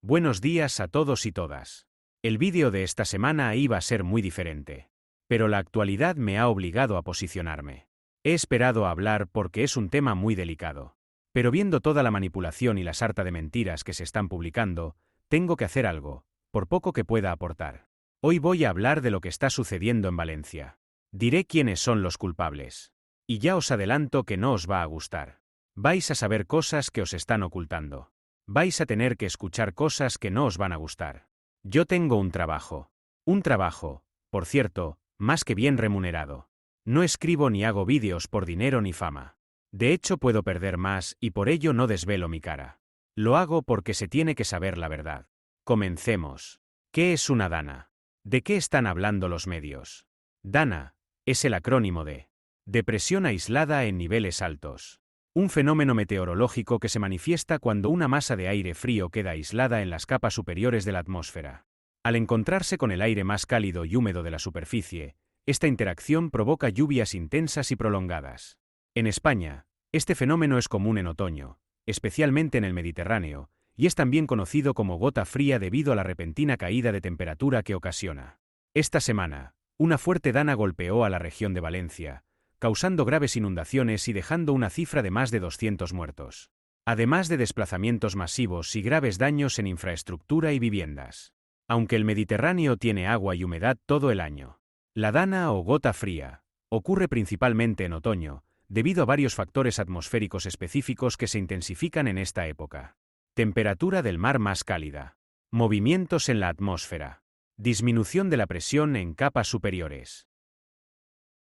Buenos días a todos y todas. El vídeo de esta semana iba a ser muy diferente. Pero la actualidad me ha obligado a posicionarme. He esperado a hablar porque es un tema muy delicado. Pero viendo toda la manipulación y la sarta de mentiras que se están publicando, tengo que hacer algo, por poco que pueda aportar. Hoy voy a hablar de lo que está sucediendo en Valencia. Diré quiénes son los culpables. Y ya os adelanto que no os va a gustar. Vais a saber cosas que os están ocultando. Vais a tener que escuchar cosas que no os van a gustar. Yo tengo un trabajo. Un trabajo, por cierto, más que bien remunerado. No escribo ni hago vídeos por dinero ni fama. De hecho, puedo perder más y por ello no desvelo mi cara. Lo hago porque se tiene que saber la verdad. Comencemos. ¿Qué es una DANA? ¿De qué están hablando los medios? DANA es el acrónimo de depresión aislada en niveles altos. Un fenómeno meteorológico que se manifiesta cuando una masa de aire frío queda aislada en las capas superiores de la atmósfera. Al encontrarse con el aire más cálido y húmedo de la superficie, esta interacción provoca lluvias intensas y prolongadas. En España, este fenómeno es común en otoño, especialmente en el Mediterráneo, y es también conocido como gota fría debido a la repentina caída de temperatura que ocasiona. Esta semana, una fuerte dana golpeó a la región de Valencia, causando graves inundaciones y dejando una cifra de más de 200 muertos. Además de desplazamientos masivos y graves daños en infraestructura y viviendas. Aunque el Mediterráneo tiene agua y humedad todo el año. La dana o gota fría ocurre principalmente en otoño, debido a varios factores atmosféricos específicos que se intensifican en esta época. Temperatura del mar más cálida. Movimientos en la atmósfera. Disminución de la presión en capas superiores.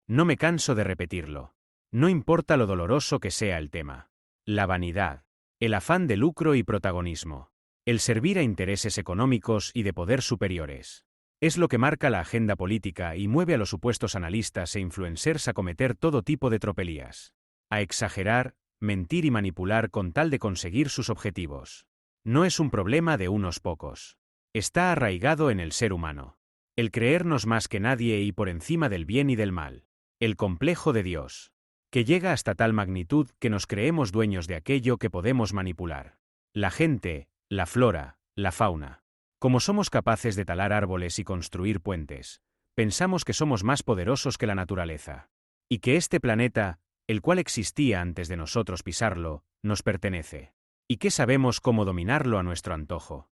No me canso de repetirlo. No importa lo doloroso que sea el tema. La vanidad. El afán de lucro y protagonismo. El servir a intereses económicos y de poder superiores. Es lo que marca la agenda política y mueve a los supuestos analistas e influencers a cometer todo tipo de tropelías. A exagerar, mentir y manipular con tal de conseguir sus objetivos. No es un problema de unos pocos. Está arraigado en el ser humano. El creernos más que nadie y por encima del bien y del mal. El complejo de Dios. Que llega hasta tal magnitud que nos creemos dueños de aquello que podemos manipular. La gente, la flora, la fauna. Como somos capaces de talar árboles y construir puentes, pensamos que somos más poderosos que la naturaleza. Y que este planeta, el cual existía antes de nosotros pisarlo, nos pertenece. Y que sabemos cómo dominarlo a nuestro antojo.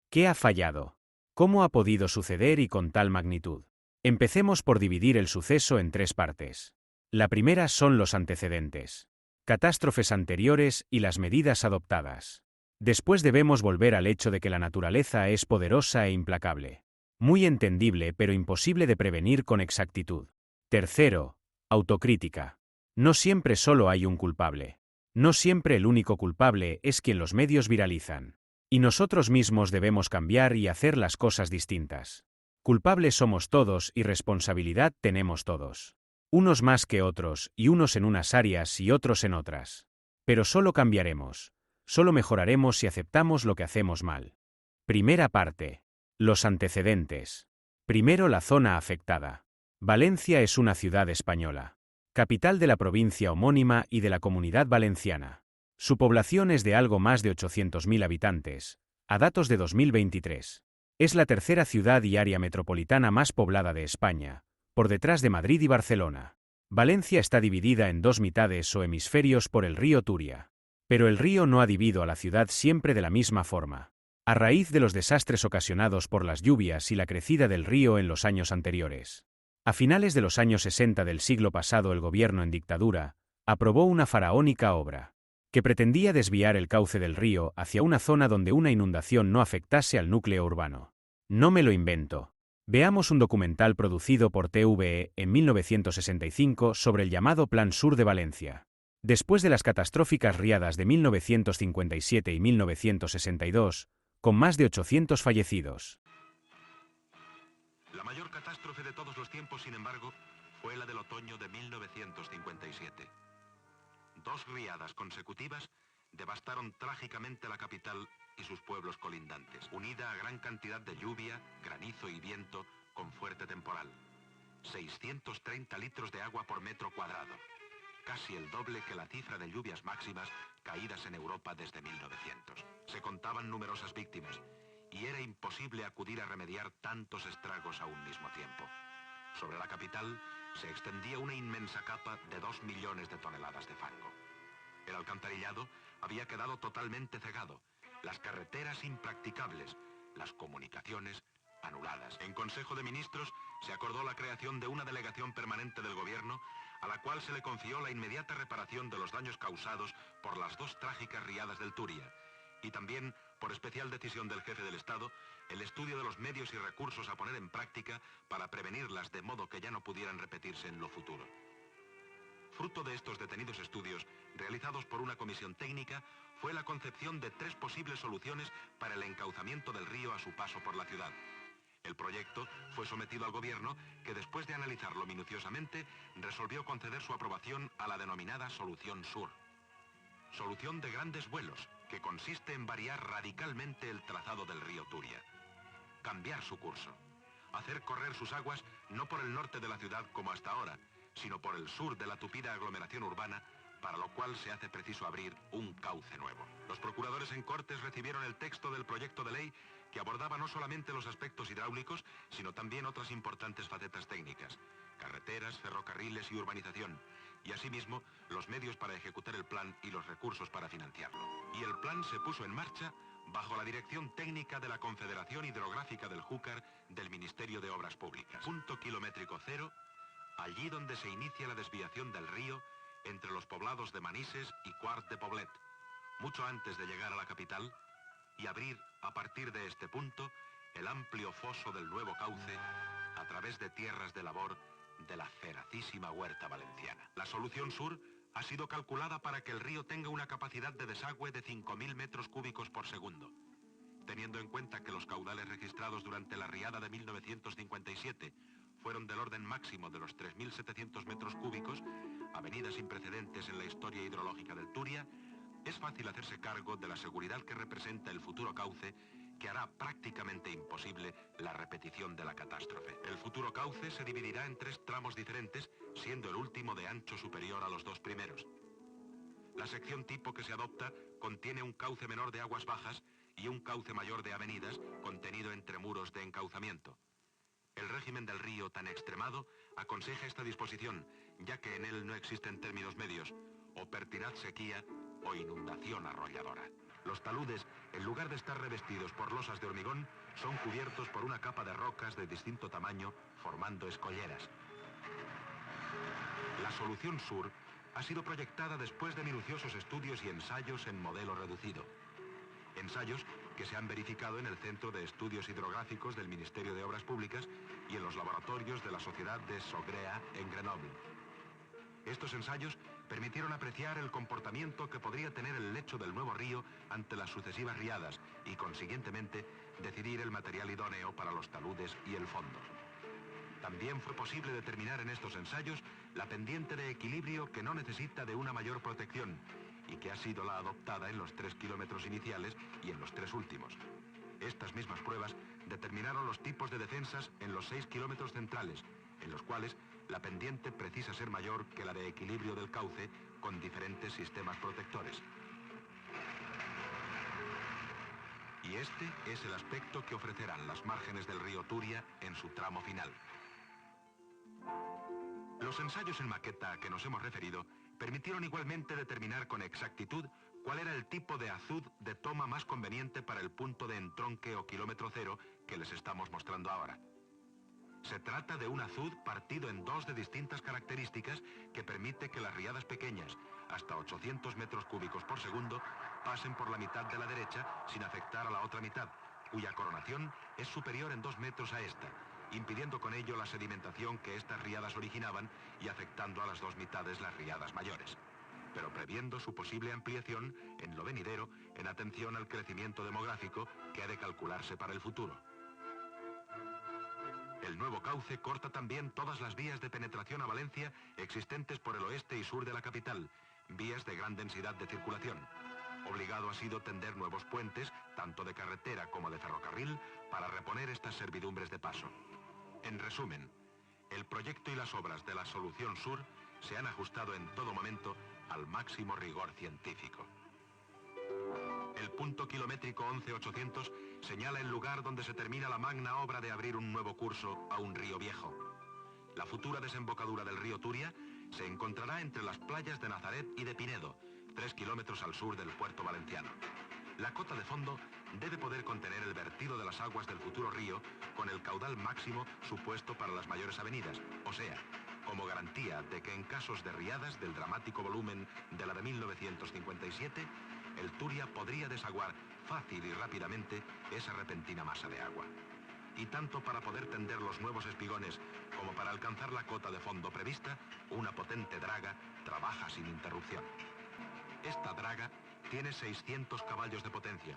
¿Qué ha fallado? ¿Cómo ha podido suceder y con tal magnitud? Empecemos por dividir el suceso en tres partes. La primera son los antecedentes. Catástrofes anteriores y las medidas adoptadas. Después debemos volver al hecho de que la naturaleza es poderosa e implacable. Muy entendible pero imposible de prevenir con exactitud. Tercero, autocrítica. No siempre solo hay un culpable. No siempre el único culpable es quien los medios viralizan. Y nosotros mismos debemos cambiar y hacer las cosas distintas. Culpables somos todos y responsabilidad tenemos todos. Unos más que otros y unos en unas áreas y otros en otras. Pero solo cambiaremos. Solo mejoraremos si aceptamos lo que hacemos mal. Primera parte. Los antecedentes. Primero la zona afectada. Valencia es una ciudad española. Capital de la provincia homónima y de la Comunidad Valenciana. Su población es de algo más de 800.000 habitantes, a datos de 2023. Es la tercera ciudad y área metropolitana más poblada de España, por detrás de Madrid y Barcelona. Valencia está dividida en dos mitades o hemisferios por el río Turia. Pero el río no ha dividido a la ciudad siempre de la misma forma. A raíz de los desastres ocasionados por las lluvias y la crecida del río en los años anteriores. A finales de los años 60 del siglo pasado el gobierno en dictadura aprobó una faraónica obra que pretendía desviar el cauce del río hacia una zona donde una inundación no afectase al núcleo urbano. No me lo invento. Veamos un documental producido por TVE en 1965 sobre el llamado Plan Sur de Valencia. Después de las catastróficas riadas de 1957 y 1962, con más de 800 fallecidos. La mayor catástrofe de todos los tiempos, sin embargo, fue la del otoño de 1957. Dos riadas consecutivas devastaron trágicamente la capital y sus pueblos colindantes, unida a gran cantidad de lluvia, granizo y viento con fuerte temporal. 630 litros de agua por metro cuadrado, casi el doble que la cifra de lluvias máximas caídas en Europa desde 1900. Se contaban numerosas víctimas y era imposible acudir a remediar tantos estragos a un mismo tiempo. Sobre la capital se extendía una inmensa capa de 2 millones de toneladas de fango. El alcantarillado había quedado totalmente cegado, las carreteras impracticables, las comunicaciones anuladas. En Consejo de Ministros se acordó la creación de una delegación permanente del gobierno a la cual se le confió la inmediata reparación de los daños causados por las 2 trágicas riadas del Turia y también, por especial decisión del jefe del Estado, el estudio de los medios y recursos a poner en práctica para prevenirlas de modo que ya no pudieran repetirse en lo futuro. Fruto de estos detenidos estudios, realizados por una comisión técnica, fue la concepción de 3 posibles soluciones para el encauzamiento del río a su paso por la ciudad. El proyecto fue sometido al gobierno, que después de analizarlo minuciosamente, resolvió conceder su aprobación a la denominada Solución Sur. Solución de grandes vuelos, que consiste en variar radicalmente el trazado del río Turia. Cambiar su curso. Hacer correr sus aguas no por el norte de la ciudad como hasta ahora, sino por el sur de la tupida aglomeración urbana, para lo cual se hace preciso abrir un cauce nuevo. Los procuradores en Cortes recibieron el texto del proyecto de ley que abordaba no solamente los aspectos hidráulicos, sino también otras importantes facetas técnicas, carreteras, ferrocarriles y urbanización, y asimismo los medios para ejecutar el plan y los recursos para financiarlo. Y el plan se puso en marcha bajo la dirección técnica de la Confederación Hidrográfica del Júcar del Ministerio de Obras Públicas. Punto kilométrico cero, allí donde se inicia la desviación del río entre los poblados de Manises y Quart de Poblet, mucho antes de llegar a la capital, y abrir a partir de este punto el amplio foso del nuevo cauce a través de tierras de labor de la feracísima huerta valenciana. La solución sur ha sido calculada para que el río tenga una capacidad de desagüe de 5.000 metros cúbicos por segundo. Teniendo en cuenta que los caudales registrados durante la riada de 1957 fueron del orden máximo de los 3.700 metros cúbicos, avenida sin precedentes en la historia hidrológica del Turia, es fácil hacerse cargo de la seguridad que representa el futuro cauce, que hará prácticamente imposible la repetición de la catástrofe. El futuro cauce se dividirá en 3 tramos diferentes, siendo el último de ancho superior a los 2 primeros. La sección tipo que se adopta contiene un cauce menor de aguas bajas y un cauce mayor de avenidas contenido entre muros de encauzamiento. El régimen del río tan extremado aconseja esta disposición, ya que en él no existen términos medios, o pertinaz sequía o inundación arrolladora. Los taludes, en lugar de estar revestidos por losas de hormigón, son cubiertos por una capa de rocas de distinto tamaño, formando escolleras. La solución sur ha sido proyectada después de minuciosos estudios y ensayos en modelo reducido. Ensayos que se han verificado en el Centro de Estudios Hidrográficos del Ministerio de Obras Públicas y en los laboratorios de la Sociedad de Sogrea en Grenoble. Estos ensayos permitieron apreciar el comportamiento que podría tener el lecho del nuevo río ante las sucesivas riadas y, consiguientemente, decidir el material idóneo para los taludes y el fondo. También fue posible determinar en estos ensayos la pendiente de equilibrio que no necesita de una mayor protección y que ha sido la adoptada en los 3 kilómetros iniciales y en los 3 últimos. Estas mismas pruebas determinaron los tipos de defensas en los 6 kilómetros centrales, en los cuales la pendiente precisa ser mayor que la de equilibrio del cauce con diferentes sistemas protectores. Y este es el aspecto que ofrecerán las márgenes del río Turia en su tramo final. Los ensayos en maqueta a que nos hemos referido permitieron igualmente determinar con exactitud cuál era el tipo de azud de toma más conveniente para el punto de entronque o kilómetro cero que les estamos mostrando ahora. Se trata de un azud partido en 2 de distintas características que permite que las riadas pequeñas, hasta 800 metros cúbicos por segundo, pasen por la mitad de la derecha sin afectar a la otra mitad, cuya coronación es superior en 2 metros a esta, impidiendo con ello la sedimentación que estas riadas originaban y afectando a las 2 mitades las riadas mayores, pero previendo su posible ampliación en lo venidero en atención al crecimiento demográfico que ha de calcularse para el futuro. El nuevo cauce corta también todas las vías de penetración a Valencia existentes por el oeste y sur de la capital, vías de gran densidad de circulación. Obligado ha sido tender nuevos puentes, tanto de carretera como de ferrocarril, para reponer estas servidumbres de paso. En resumen, el proyecto y las obras de la Solución Sur se han ajustado en todo momento al máximo rigor científico. El punto kilométrico 11800 señala el lugar donde se termina la magna obra de abrir un nuevo curso a un río viejo. La futura desembocadura del río Turia se encontrará entre las playas de Nazaret y de Pinedo, 3 kilómetros al sur del puerto valenciano. La cota de fondo debe poder contener el vertido de las aguas del futuro río con el caudal máximo supuesto para las mayores avenidas, o sea, como garantía de que en casos de riadas del dramático volumen de la de 1957, el Turia podría desaguar fácil y rápidamente esa repentina masa de agua. Y tanto para poder tender los nuevos espigones como para alcanzar la cota de fondo prevista, una potente draga trabaja sin interrupción. Esta draga tiene 600 caballos de potencia.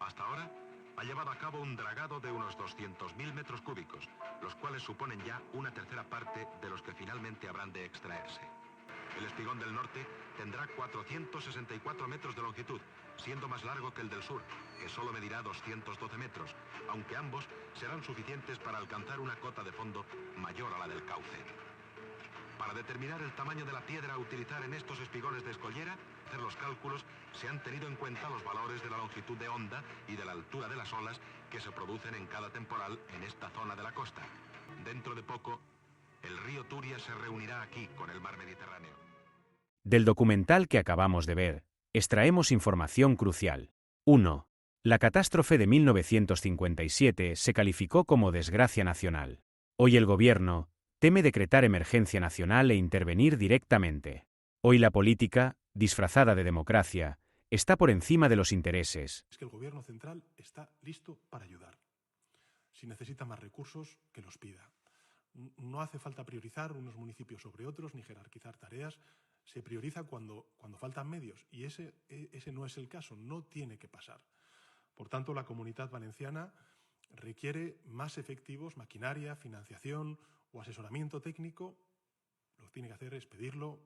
Hasta ahora ha llevado a cabo un dragado de unos 200.000 metros cúbicos, los cuales suponen ya una tercera parte de los que finalmente habrán de extraerse. El espigón del norte tendrá 464 metros de longitud, siendo más largo que el del sur, que solo medirá 212 metros, aunque ambos serán suficientes para alcanzar una cota de fondo mayor a la del cauce. Para determinar el tamaño de la piedra a utilizar en estos espigones de escollera, hacer los cálculos, se han tenido en cuenta los valores de la longitud de onda y de la altura de las olas que se producen en cada temporal en esta zona de la costa. Dentro de poco, el río Turia se reunirá aquí con el mar Mediterráneo. Del documental que acabamos de ver, extraemos información crucial. 1. La catástrofe de 1957 se calificó como desgracia nacional. Hoy el gobierno teme decretar emergencia nacional e intervenir directamente. Hoy la política, disfrazada de democracia, está por encima de los intereses. Es que el gobierno central está listo para ayudar. Si necesita más recursos, que los pida. No hace falta priorizar unos municipios sobre otros ni jerarquizar tareas. Se prioriza cuando faltan medios y ese no es el caso, no tiene que pasar. Por tanto, la Comunitat Valenciana requiere más efectivos, maquinaria, financiación o asesoramiento técnico. Lo que tiene que hacer es pedirlo.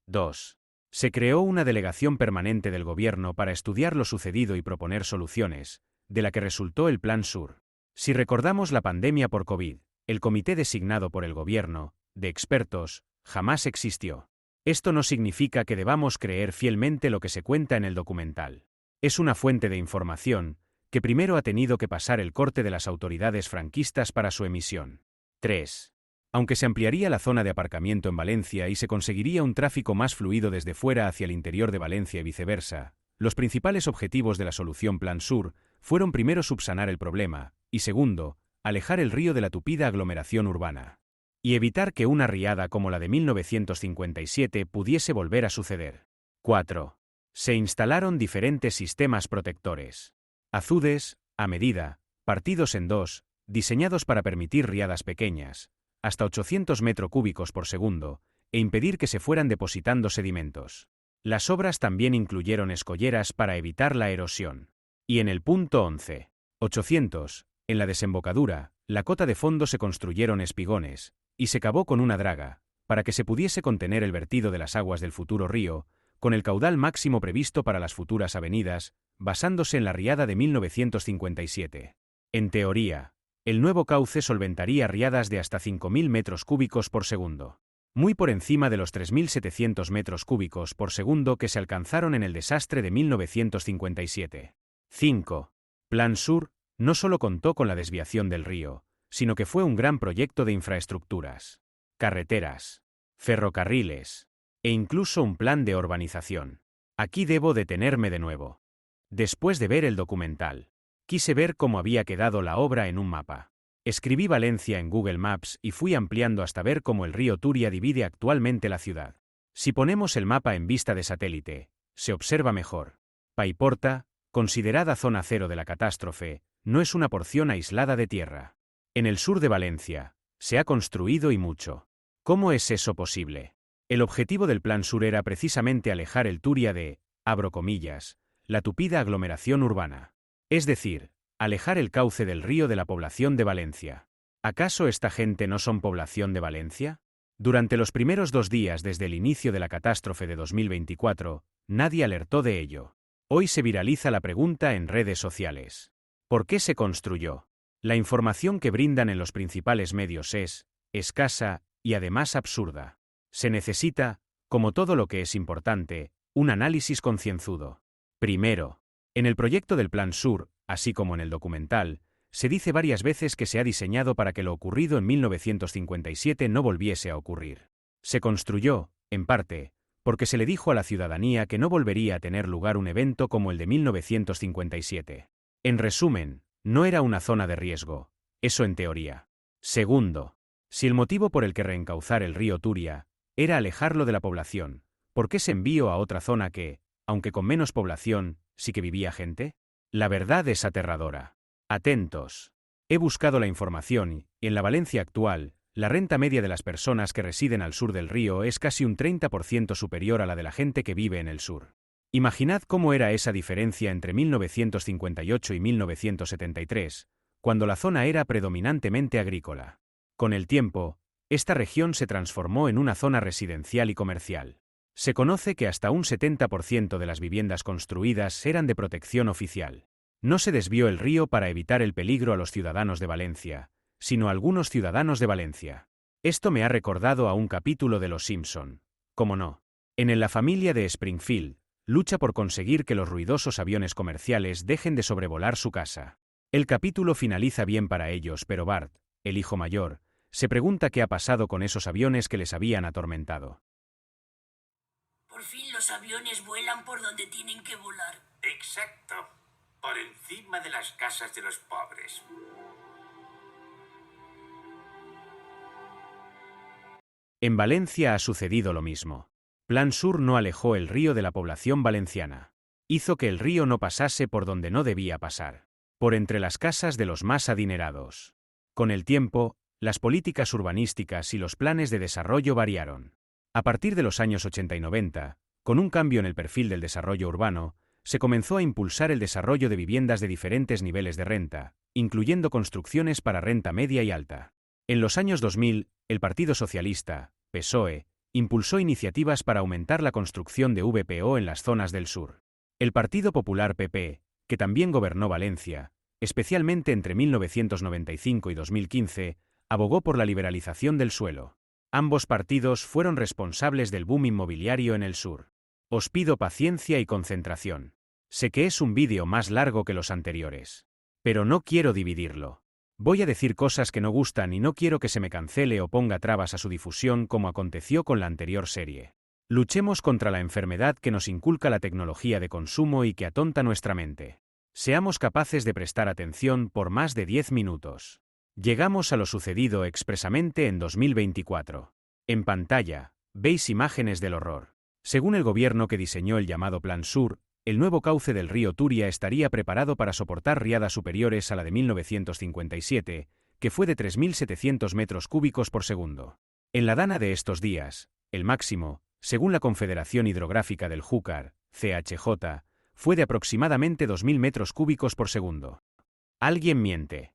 2. Se creó una delegación permanente del gobierno para estudiar lo sucedido y proponer soluciones, de la que resultó el Plan Sur. Si recordamos la pandemia por COVID, el comité designado por el gobierno, de expertos, jamás existió. Esto no significa que debamos creer fielmente lo que se cuenta en el documental. Es una fuente de información que primero ha tenido que pasar el corte de las autoridades franquistas para su emisión. 3. Aunque se ampliaría la zona de aparcamiento en Valencia y se conseguiría un tráfico más fluido desde fuera hacia el interior de Valencia y viceversa, los principales objetivos de la solución Plan Sur fueron primero subsanar el problema y segundo, alejar el río de la tupida aglomeración urbana y evitar que una riada como la de 1957 pudiese volver a suceder. 4. Se instalaron diferentes sistemas protectores. Azudes, a medida, partidos en dos, diseñados para permitir riadas pequeñas, hasta 800 metros cúbicos por segundo, e impedir que se fueran depositando sedimentos. Las obras también incluyeron escolleras para evitar la erosión. Y en el punto 11, 800, en la desembocadura, la cota de fondo se construyeron espigones, y se cavó con una draga, para que se pudiese contener el vertido de las aguas del futuro río, con el caudal máximo previsto para las futuras avenidas, basándose en la riada de 1957. En teoría, el nuevo cauce solventaría riadas de hasta 5.000 metros cúbicos por segundo, muy por encima de los 3.700 metros cúbicos por segundo que se alcanzaron en el desastre de 1957. 5. Plan Sur no solo contó con la desviación del río, sino que fue un gran proyecto de infraestructuras, carreteras, ferrocarriles, e incluso un plan de urbanización. Aquí debo detenerme de nuevo. Después de ver el documental, quise ver cómo había quedado la obra en un mapa. Escribí Valencia en Google Maps y fui ampliando hasta ver cómo el río Turia divide actualmente la ciudad. Si ponemos el mapa en vista de satélite, se observa mejor. Paiporta, considerada zona cero de la catástrofe, no es una porción aislada de tierra. En el sur de Valencia, se ha construido y mucho. ¿Cómo es eso posible? El objetivo del Plan Sur era precisamente alejar el Turia de, abro comillas, la tupida aglomeración urbana. Es decir, alejar el cauce del río de la población de Valencia. ¿Acaso esta gente no son población de Valencia? Durante los primeros 2 días desde el inicio de la catástrofe de 2024, nadie alertó de ello. Hoy se viraliza la pregunta en redes sociales. ¿Por qué se construyó? La información que brindan en los principales medios es escasa y además absurda. Se necesita, como todo lo que es importante, un análisis concienzudo. Primero, En el proyecto del Plan Sur, así como en el documental, se dice varias veces que se ha diseñado para que lo ocurrido en 1957 no volviese a ocurrir. Se construyó, en parte, porque se le dijo a la ciudadanía que no volvería a tener lugar un evento como el de 1957. En resumen, no era una zona de riesgo, eso en teoría. Segundo, si el motivo por el que reencauzar el río Turia era alejarlo de la población, ¿por qué se envió a otra zona que, aunque con menos población, sí que vivía gente? La verdad es aterradora. Atentos. He buscado la información y, en la Valencia actual, la renta media de las personas que residen al sur del río es casi un 30% superior a la de la gente que vive en el sur. Imaginad cómo era esa diferencia entre 1958 y 1973, cuando la zona era predominantemente agrícola. Con el tiempo, esta región se transformó en una zona residencial y comercial. Se conoce que hasta un 70% de las viviendas construidas eran de protección oficial. No se desvió el río para evitar el peligro a los ciudadanos de Valencia, sino a algunos ciudadanos de Valencia. Esto me ha recordado a un capítulo de Los Simpson. ¿Cómo no? En La familia de Springfield, lucha por conseguir que los ruidosos aviones comerciales dejen de sobrevolar su casa. El capítulo finaliza bien para ellos, pero Bart, el hijo mayor, se pregunta qué ha pasado con esos aviones que les habían atormentado. Por fin los aviones vuelan por donde tienen que volar. Exacto. Por encima de las casas de los pobres. En Valencia ha sucedido lo mismo. Plan Sur no alejó el río de la población valenciana. Hizo que el río no pasase por donde no debía pasar. Por entre las casas de los más adinerados. Con el tiempo, las políticas urbanísticas y los planes de desarrollo variaron. A partir de los años 80 y 90, con un cambio en el perfil del desarrollo urbano, se comenzó a impulsar el desarrollo de viviendas de diferentes niveles de renta, incluyendo construcciones para renta media y alta. En los años 2000, el Partido Socialista, PSOE, impulsó iniciativas para aumentar la construcción de VPO en las zonas del sur. El Partido Popular PP, que también gobernó Valencia, especialmente entre 1995 y 2015, abogó por la liberalización del suelo. Ambos partidos fueron responsables del boom inmobiliario en el sur. Os pido paciencia y concentración. Sé que es un vídeo más largo que los anteriores. Pero no quiero dividirlo. Voy a decir cosas que no gustan y no quiero que se me cancele o ponga trabas a su difusión como aconteció con la anterior serie. Luchemos contra la enfermedad que nos inculca la tecnología de consumo y que atonta nuestra mente. Seamos capaces de prestar atención por más de 10 minutos. Llegamos a lo sucedido expresamente en 2024. En pantalla, veis imágenes del horror. Según el gobierno que diseñó el llamado Plan Sur, el nuevo cauce del río Turia estaría preparado para soportar riadas superiores a la de 1957, que fue de 3.700 metros cúbicos por segundo. En la dana de estos días, el máximo, según la Confederación Hidrográfica del Júcar, CHJ, fue de aproximadamente 2.000 metros cúbicos por segundo. Alguien miente.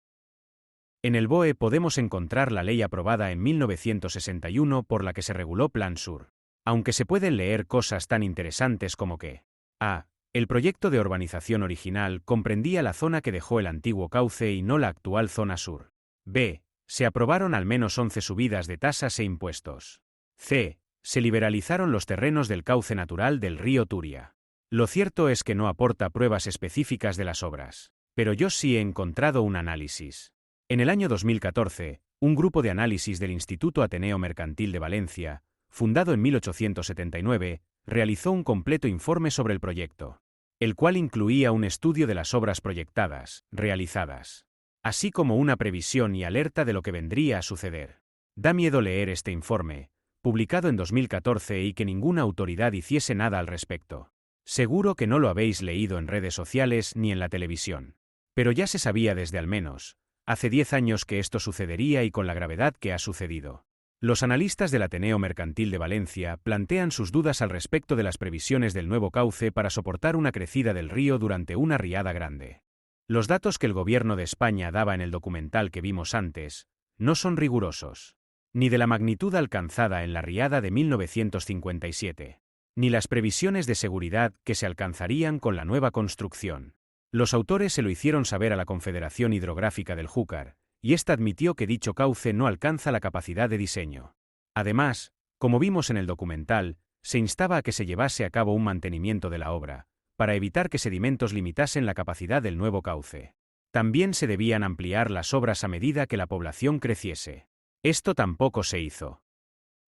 En el BOE podemos encontrar la ley aprobada en 1961 por la que se reguló Plan Sur. Aunque se pueden leer cosas tan interesantes como que a. El proyecto de urbanización original comprendía la zona que dejó el antiguo cauce y no la actual zona sur. b. Se aprobaron al menos 11 subidas de tasas e impuestos. c. Se liberalizaron los terrenos del cauce natural del río Turia. Lo cierto es que no aporta pruebas específicas de las obras, pero yo sí he encontrado un análisis. En el año 2014, un grupo de análisis del Instituto Ateneo Mercantil de Valencia, fundado en 1879, realizó un completo informe sobre el proyecto, el cual incluía un estudio de las obras proyectadas, realizadas, así como una previsión y alerta de lo que vendría a suceder. Da miedo leer este informe, publicado en 2014 y que ninguna autoridad hiciese nada al respecto. Seguro que no lo habéis leído en redes sociales ni en la televisión. Pero ya se sabía desde al menos hace 10 años que esto sucedería y con la gravedad que ha sucedido. Los analistas del Ateneo Mercantil de Valencia plantean sus dudas al respecto de las previsiones del nuevo cauce para soportar una crecida del río durante una riada grande. Los datos que el Gobierno de España daba en el documental que vimos antes no son rigurosos, ni de la magnitud alcanzada en la riada de 1957, ni las previsiones de seguridad que se alcanzarían con la nueva construcción. Los autores se lo hicieron saber a la Confederación Hidrográfica del Júcar, y ésta admitió que dicho cauce no alcanza la capacidad de diseño. Además, como vimos en el documental, se instaba a que se llevase a cabo un mantenimiento de la obra, para evitar que sedimentos limitasen la capacidad del nuevo cauce. También se debían ampliar las obras a medida que la población creciese. Esto tampoco se hizo.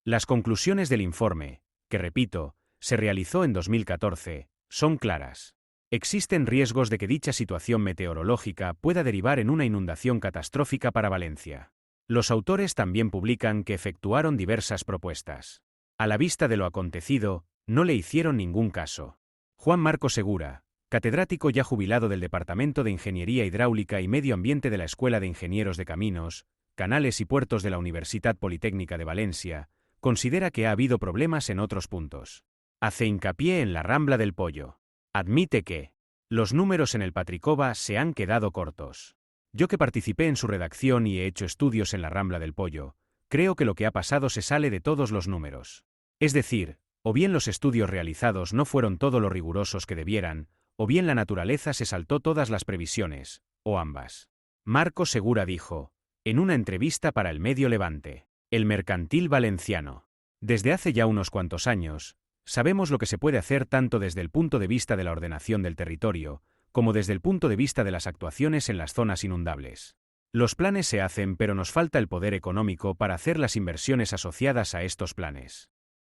Las conclusiones del informe, que repito, se realizó en 2014, son claras. Existen riesgos de que dicha situación meteorológica pueda derivar en una inundación catastrófica para Valencia. Los autores también publican que efectuaron diversas propuestas. A la vista de lo acontecido, no le hicieron ningún caso. Juan Marco Segura, catedrático ya jubilado del Departamento de Ingeniería Hidráulica y Medio Ambiente de la Escuela de Ingenieros de Caminos, Canales y Puertos de la Universidad Politécnica de Valencia, considera que ha habido problemas en otros puntos. Hace hincapié en la Rambla del Pollo. Admite que los números en el Patricova se han quedado cortos. Yo que participé en su redacción y he hecho estudios en la Rambla del Pollo, creo que lo que ha pasado se sale de todos los números. Es decir, o bien los estudios realizados no fueron todo lo rigurosos que debieran, o bien la naturaleza se saltó todas las previsiones, o ambas. Marco Segura dijo, en una entrevista para el medio Levante, El Mercantil Valenciano: desde hace ya unos cuantos años, sabemos lo que se puede hacer tanto desde el punto de vista de la ordenación del territorio, como desde el punto de vista de las actuaciones en las zonas inundables. Los planes se hacen, pero nos falta el poder económico para hacer las inversiones asociadas a estos planes.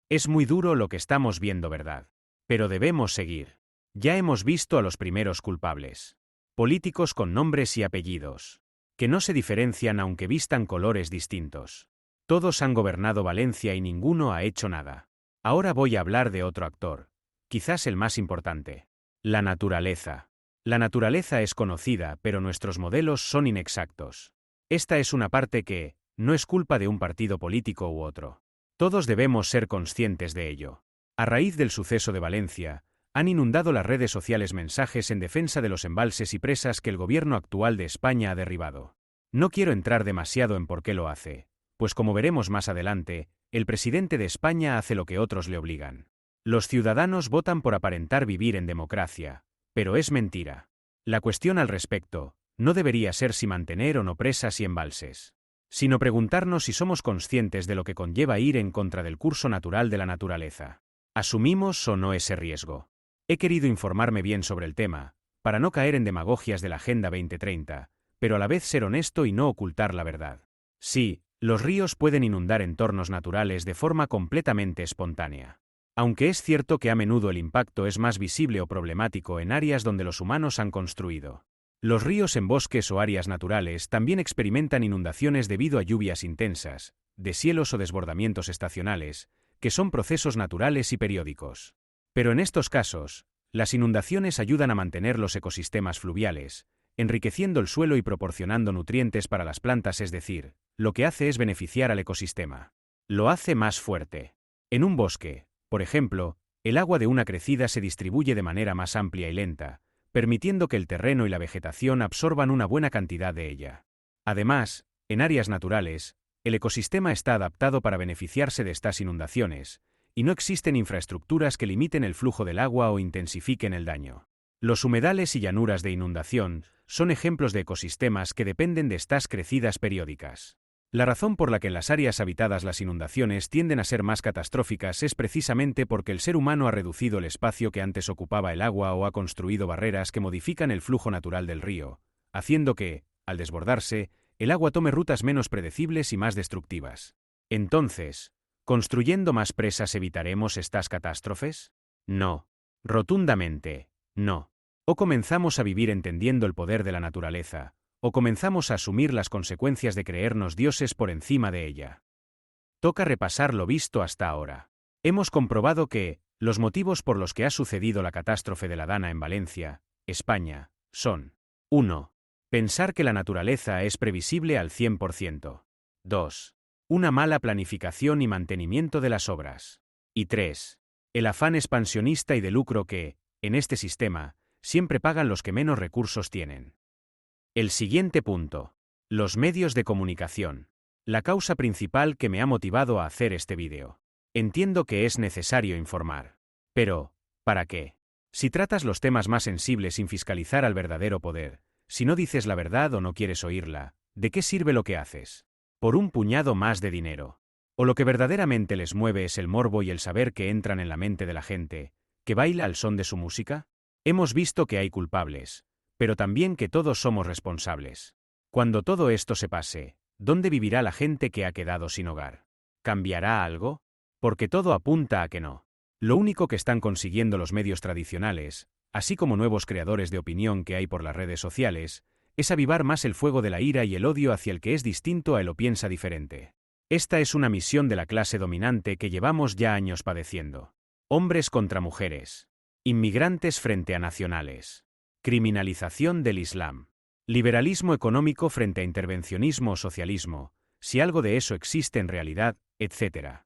Es muy duro lo que estamos viendo, ¿verdad? Pero debemos seguir. Ya hemos visto a los primeros culpables. Políticos con nombres y apellidos, que no se diferencian aunque vistan colores distintos. Todos han gobernado Valencia y ninguno ha hecho nada. Ahora voy a hablar de otro actor, quizás el más importante: la naturaleza. La naturaleza es conocida, pero nuestros modelos son inexactos. Esta es una parte que no es culpa de un partido político u otro. Todos debemos ser conscientes de ello. A raíz del suceso de Valencia, han inundado las redes sociales mensajes en defensa de los embalses y presas que el gobierno actual de España ha derribado. No quiero entrar demasiado en por qué lo hace, pues como veremos más adelante, el presidente de España hace lo que otros le obligan. Los ciudadanos votan por aparentar vivir en democracia, pero es mentira. La cuestión al respecto no debería ser si mantener o no presas y embalses, sino preguntarnos si somos conscientes de lo que conlleva ir en contra del curso natural de la naturaleza. ¿Asumimos o no ese riesgo? He querido informarme bien sobre el tema, para no caer en demagogias de la Agenda 2030, pero a la vez ser honesto y no ocultar la verdad. Sí, los ríos pueden inundar entornos naturales de forma completamente espontánea. Aunque es cierto que a menudo el impacto es más visible o problemático en áreas donde los humanos han construido. Los ríos en bosques o áreas naturales también experimentan inundaciones debido a lluvias intensas, deshielos o desbordamientos estacionales, que son procesos naturales y periódicos. Pero en estos casos, las inundaciones ayudan a mantener los ecosistemas fluviales, enriqueciendo el suelo y proporcionando nutrientes para las plantas, es decir, lo que hace es beneficiar al ecosistema. Lo hace más fuerte. En un bosque, por ejemplo, el agua de una crecida se distribuye de manera más amplia y lenta, permitiendo que el terreno y la vegetación absorban una buena cantidad de ella. Además, en áreas naturales, el ecosistema está adaptado para beneficiarse de estas inundaciones, y no existen infraestructuras que limiten el flujo del agua o intensifiquen el daño. Los humedales y llanuras de inundación son ejemplos de ecosistemas que dependen de estas crecidas periódicas. La razón por la que en las áreas habitadas las inundaciones tienden a ser más catastróficas es precisamente porque el ser humano ha reducido el espacio que antes ocupaba el agua o ha construido barreras que modifican el flujo natural del río, haciendo que, al desbordarse, el agua tome rutas menos predecibles y más destructivas. Entonces, ¿construyendo más presas evitaremos estas catástrofes? No. Rotundamente, no. O comenzamos a vivir entendiendo el poder de la naturaleza, o comenzamos a asumir las consecuencias de creernos dioses por encima de ella. Toca repasar lo visto hasta ahora. Hemos comprobado que los motivos por los que ha sucedido la catástrofe de la Dana en Valencia, España, son: 1. Pensar que la naturaleza es previsible al 100%. 2. Una mala planificación y mantenimiento de las obras. Y 3. El afán expansionista y de lucro que, en este sistema, siempre pagan los que menos recursos tienen. El siguiente punto. Los medios de comunicación. La causa principal que me ha motivado a hacer este vídeo. Entiendo que es necesario informar. Pero, ¿para qué? Si tratas los temas más sensibles sin fiscalizar al verdadero poder, si no dices la verdad o no quieres oírla, ¿de qué sirve lo que haces? ¿Por un puñado más de dinero? ¿O lo que verdaderamente les mueve es el morbo y el saber que entran en la mente de la gente, que baila al son de su música? Hemos visto que hay culpables, pero también que todos somos responsables. Cuando todo esto se pase, ¿dónde vivirá la gente que ha quedado sin hogar? ¿Cambiará algo? Porque todo apunta a que no. Lo único que están consiguiendo los medios tradicionales, así como nuevos creadores de opinión que hay por las redes sociales, es avivar más el fuego de la ira y el odio hacia el que es distinto a él o piensa diferente. Esta es una misión de la clase dominante que llevamos ya años padeciendo. Hombres contra mujeres. Inmigrantes frente a nacionales. Criminalización del Islam. Liberalismo económico frente a intervencionismo o socialismo, si algo de eso existe en realidad, etc.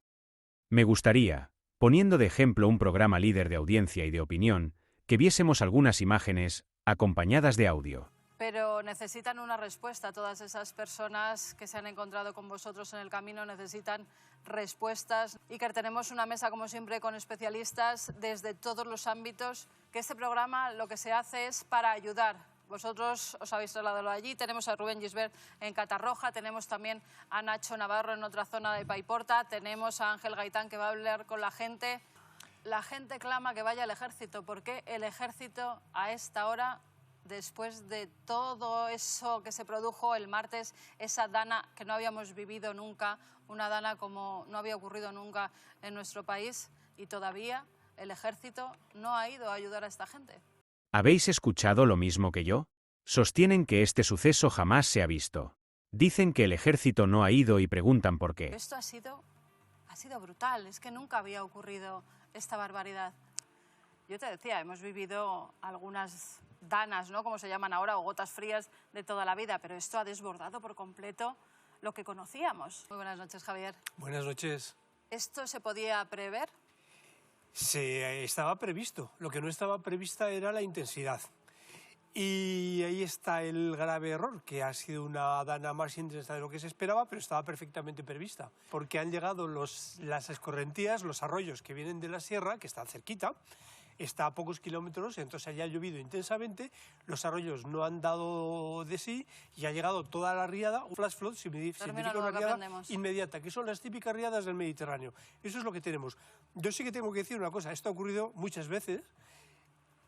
Me gustaría, poniendo de ejemplo un programa líder de audiencia y de opinión, que viésemos algunas imágenes, acompañadas de audio. Pero necesitan una respuesta. Todas esas personas que se han encontrado con vosotros en el camino necesitan respuestas. Iker, tenemos una mesa, como siempre, con especialistas desde todos los ámbitos, que este programa lo que se hace es para ayudar. Vosotros os habéis trasladado allí, tenemos a Rubén Gisbert en Catarroja, tenemos también a Nacho Navarro en otra zona de Paiporta, tenemos a Ángel Gaitán que va a hablar con la gente. La gente clama que vaya al ejército. ¿Por qué el ejército a esta hora, después de todo eso que se produjo el martes, esa dana que no habíamos vivido nunca, una dana como no había ocurrido nunca en nuestro país, y todavía el ejército no ha ido a ayudar a esta gente? ¿Habéis escuchado lo mismo que yo? Sostienen que este suceso jamás se ha visto. Dicen que el ejército no ha ido y preguntan por qué. Esto ha sido brutal, es que nunca había ocurrido esta barbaridad. Yo te decía, hemos vivido algunas danas, ¿no?, como se llaman ahora, o gotas frías de toda la vida, pero esto ha desbordado por completo lo que conocíamos. Muy buenas noches, Javier. Buenas noches. ¿Esto se podía prever? Se estaba previsto. Lo que no estaba prevista era la intensidad. Y ahí está el grave error, que ha sido una dana más intensa de lo que se esperaba, pero estaba perfectamente prevista. Porque han llegado las escorrentías, los arroyos que vienen de la sierra, que están cerquita, está a pocos kilómetros, entonces allá ha llovido intensamente, los arroyos no han dado de sí y ha llegado toda la riada, un flash flood significa una riada inmediata, que son las típicas riadas del Mediterráneo. Eso es lo que tenemos. Yo sí que tengo que decir una cosa, esto ha ocurrido muchas veces,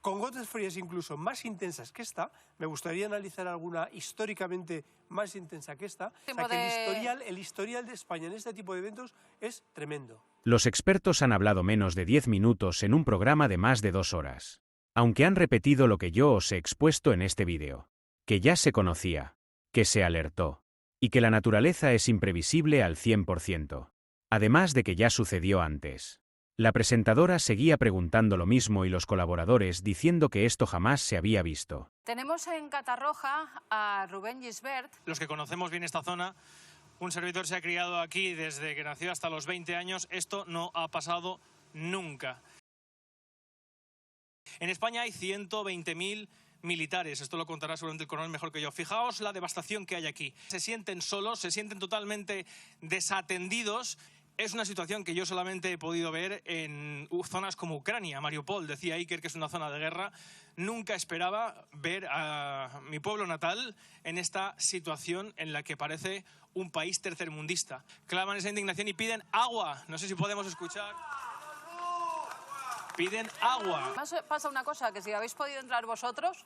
con gotas frías incluso más intensas que esta. Me gustaría analizar alguna históricamente más intensa que esta. O sea, que el historial de España en este tipo de eventos es tremendo. Los expertos han hablado menos de 10 minutos en un programa de más de 2 horas. Aunque han repetido lo que yo os he expuesto en este vídeo. Que ya se conocía, que se alertó, y que la naturaleza es imprevisible al 100%. Además de que ya sucedió antes. La presentadora seguía preguntando lo mismo y los colaboradores diciendo que esto jamás se había visto. Tenemos en Catarroja a Rubén Gisbert. Los que conocemos bien esta zona, un servidor se ha criado aquí desde que nació hasta los 20 años. Esto no ha pasado nunca. En España hay 120.000 militares, esto lo contará seguramente el coronel mejor que yo. Fijaos la devastación que hay aquí. Se sienten solos, se sienten totalmente desatendidos. Es una situación que yo solamente he podido ver en zonas como Ucrania, Mariupol. Decía Iker que es una zona de guerra. Nunca esperaba ver a mi pueblo natal en esta situación en la que parece un país tercermundista. Claman esa indignación y piden agua. No sé si podemos escuchar. Piden agua. Además pasa una cosa, que si habéis podido entrar vosotros,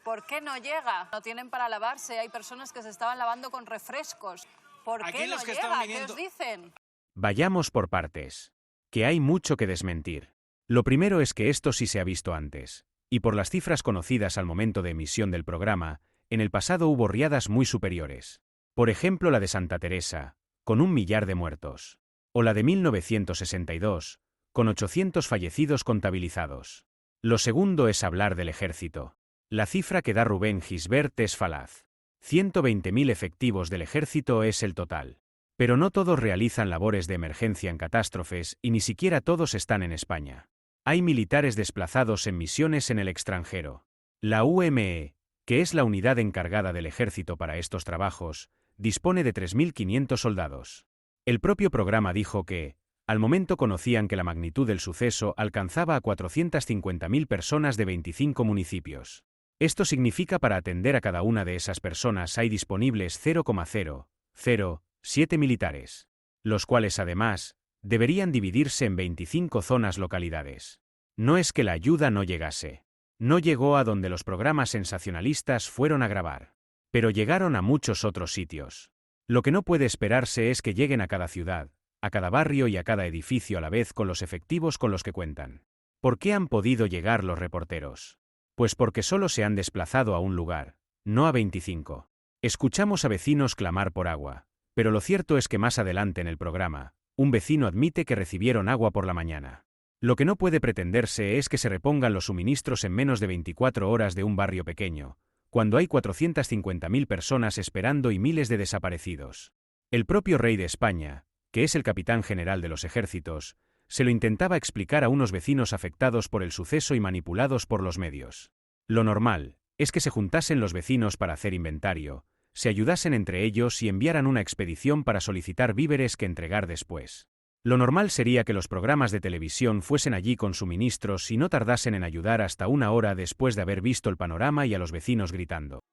¿por qué no llega? No tienen para lavarse, hay personas que se estaban lavando con refrescos. ¿Por qué no llega? ¿Qué os dicen? Vayamos por partes. Que hay mucho que desmentir. Lo primero es que esto sí se ha visto antes. Y por las cifras conocidas al momento de emisión del programa, en el pasado hubo riadas muy superiores. Por ejemplo la de Santa Teresa, con 1 millar de muertos. O la de 1962, con 800 fallecidos contabilizados. Lo segundo es hablar del ejército. La cifra que da Rubén Gisbert es falaz. 120.000 efectivos del ejército es el total. Pero no todos realizan labores de emergencia en catástrofes y ni siquiera todos están en España. Hay militares desplazados en misiones en el extranjero. La UME, que es la unidad encargada del ejército para estos trabajos, dispone de 3.500 soldados. El propio programa dijo que, al momento conocían que la magnitud del suceso alcanzaba a 450.000 personas de 25 municipios. Esto significa para atender a cada una de esas personas hay disponibles 0,007 militares, los cuales además deberían dividirse en 25 zonas localidades. No es que la ayuda no llegase. No llegó a donde los programas sensacionalistas fueron a grabar. Pero llegaron a muchos otros sitios. Lo que no puede esperarse es que lleguen a cada ciudad, a cada barrio y a cada edificio a la vez con los efectivos con los que cuentan. ¿Por qué han podido llegar los reporteros? Pues porque solo se han desplazado a un lugar, no a 25. Escuchamos a vecinos clamar por agua, pero lo cierto es que más adelante en el programa, un vecino admite que recibieron agua por la mañana. Lo que no puede pretenderse es que se repongan los suministros en menos de 24 horas de un barrio pequeño, cuando hay 450.000 personas esperando y miles de desaparecidos. El propio rey de España, que es el capitán general de los ejércitos, se lo intentaba explicar a unos vecinos afectados por el suceso y manipulados por los medios. Lo normal es que se juntasen los vecinos para hacer inventario, se ayudasen entre ellos y enviaran una expedición para solicitar víveres que entregar después. Lo normal sería que los programas de televisión fuesen allí con suministros y no tardasen en ayudar hasta una hora después de haber visto el panorama y a los vecinos gritando.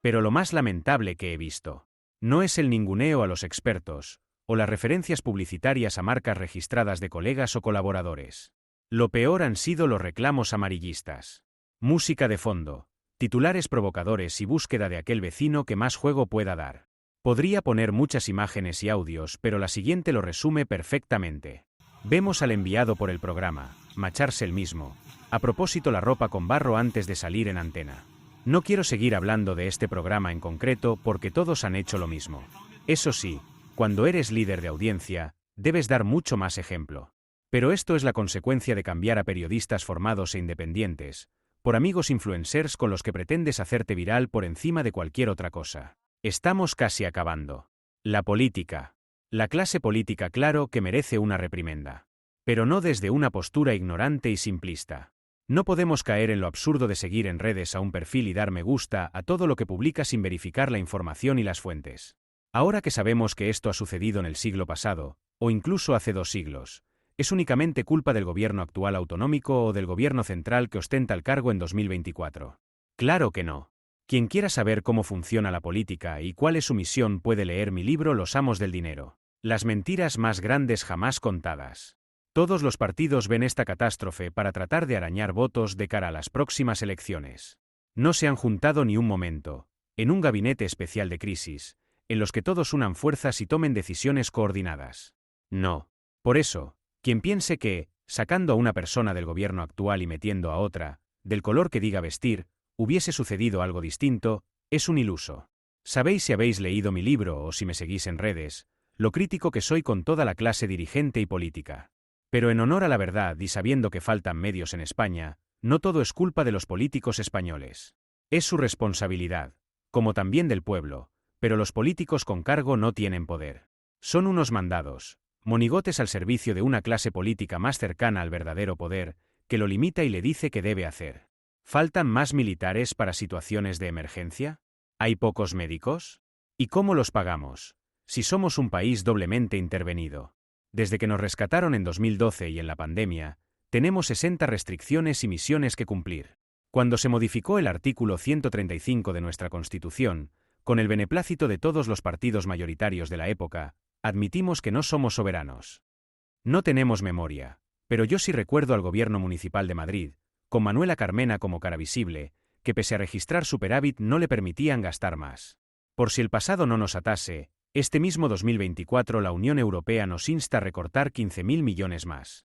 Pero lo más lamentable que he visto no es el ninguneo a los expertos, o las referencias publicitarias a marcas registradas de colegas o colaboradores. Lo peor han sido los reclamos amarillistas. Música de fondo, titulares provocadores y búsqueda de aquel vecino que más juego pueda dar. Podría poner muchas imágenes y audios, pero la siguiente lo resume perfectamente. Vemos al enviado por el programa macharse el mismo. A propósito, la ropa con barro antes de salir en antena. No quiero seguir hablando de este programa en concreto porque todos han hecho lo mismo. Eso sí, cuando eres líder de audiencia, debes dar mucho más ejemplo. Pero esto es la consecuencia de cambiar a periodistas formados e independientes, por amigos influencers con los que pretendes hacerte viral por encima de cualquier otra cosa. Estamos casi acabando. La política. La clase política, claro que merece una reprimenda. Pero no desde una postura ignorante y simplista. No podemos caer en lo absurdo de seguir en redes a un perfil y dar me gusta a todo lo que publica sin verificar la información y las fuentes. Ahora que sabemos que esto ha sucedido en el siglo pasado, o incluso hace 2 siglos, ¿es únicamente culpa del gobierno actual autonómico o del gobierno central que ostenta el cargo en 2024? Claro que no. Quien quiera saber cómo funciona la política y cuál es su misión puede leer mi libro Los amos del dinero. Las mentiras más grandes jamás contadas. Todos los partidos ven esta catástrofe para tratar de arañar votos de cara a las próximas elecciones. No se han juntado ni un momento, en un gabinete especial de crisis, en los que todos unan fuerzas y tomen decisiones coordinadas. No. Por eso, quien piense que, sacando a una persona del gobierno actual y metiendo a otra, del color que diga vestir, hubiese sucedido algo distinto, es un iluso. Sabéis, si habéis leído mi libro o si me seguís en redes, lo crítico que soy con toda la clase dirigente y política. Pero en honor a la verdad y sabiendo que faltan medios en España, no todo es culpa de los políticos españoles. Es su responsabilidad, como también del pueblo, pero los políticos con cargo no tienen poder. Son unos mandados, monigotes al servicio de una clase política más cercana al verdadero poder, que lo limita y le dice qué debe hacer. ¿Faltan más militares para situaciones de emergencia? ¿Hay pocos médicos? ¿Y cómo los pagamos? Si somos un país doblemente intervenido. Desde que nos rescataron en 2012 y en la pandemia, tenemos 60 restricciones y misiones que cumplir. Cuando se modificó el artículo 135 de nuestra Constitución, con el beneplácito de todos los partidos mayoritarios de la época, admitimos que no somos soberanos. No tenemos memoria, pero yo sí recuerdo al gobierno municipal de Madrid, con Manuela Carmena como cara visible, que pese a registrar superávit no le permitían gastar más. Por si el pasado no nos atase, este mismo 2024 la Unión Europea nos insta a recortar 15.000 millones más.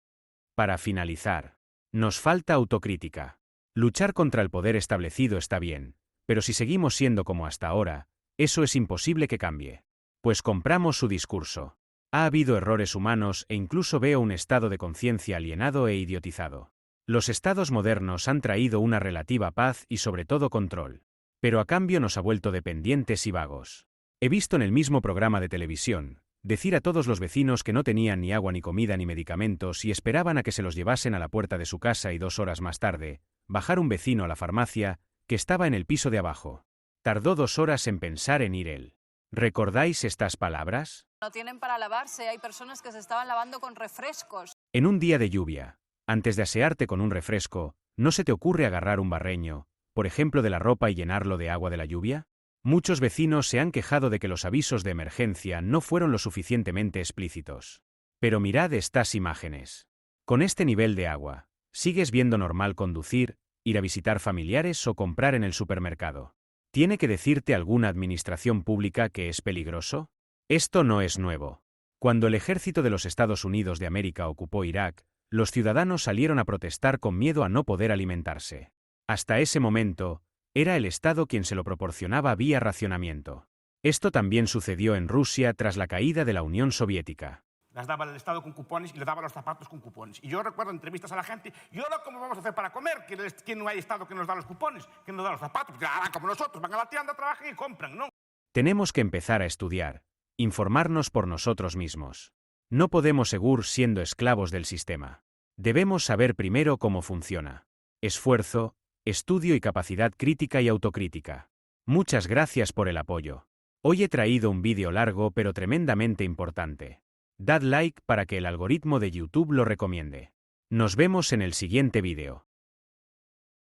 Para finalizar, nos falta autocrítica. Luchar contra el poder establecido está bien, pero si seguimos siendo como hasta ahora, eso es imposible que cambie. Pues compramos su discurso. Ha habido errores humanos e incluso veo un estado de conciencia alienado e idiotizado. Los estados modernos han traído una relativa paz y sobre todo control. Pero a cambio nos ha vuelto dependientes y vagos. He visto en el mismo programa de televisión decir a todos los vecinos que no tenían ni agua ni comida ni medicamentos y esperaban a que se los llevasen a la puerta de su casa y 2 horas más tarde, bajar un vecino a la farmacia, que estaba en el piso de abajo. Tardó 2 horas en pensar en ir él. ¿Recordáis estas palabras? No tienen para lavarse, hay personas que se estaban lavando con refrescos. En un día de lluvia, antes de asearte con un refresco, ¿no se te ocurre agarrar un barreño, por ejemplo de la ropa y llenarlo de agua de la lluvia? Muchos vecinos se han quejado de que los avisos de emergencia no fueron lo suficientemente explícitos. Pero mirad estas imágenes. Con este nivel de agua, ¿sigues viendo normal conducir, ir a visitar familiares o comprar en el supermercado. ¿Tiene que decirte alguna administración pública que es peligroso? Esto no es nuevo. Cuando el ejército de los Estados Unidos de América ocupó Irak, los ciudadanos salieron a protestar con miedo a no poder alimentarse. Hasta ese momento, era el Estado quien se lo proporcionaba vía racionamiento. Esto también sucedió en Rusia tras la caída de la Unión Soviética. Las daba el Estado con cupones y le daba los zapatos con cupones. Y yo recuerdo entrevistas a la gente, ¿y ahora cómo vamos a hacer para comer? Que no hay Estado que nos da los cupones, que nos da los zapatos. Ya, como nosotros, van a la tienda, trabajan y compran, ¿no? Tenemos que empezar a estudiar, informarnos por nosotros mismos. No podemos seguir siendo esclavos del sistema. Debemos saber primero cómo funciona. Esfuerzo, estudio y capacidad crítica y autocrítica. Muchas gracias por el apoyo. Hoy he traído un vídeo largo pero tremendamente importante. Dad like para que el algoritmo de YouTube lo recomiende. Nos vemos en el siguiente vídeo.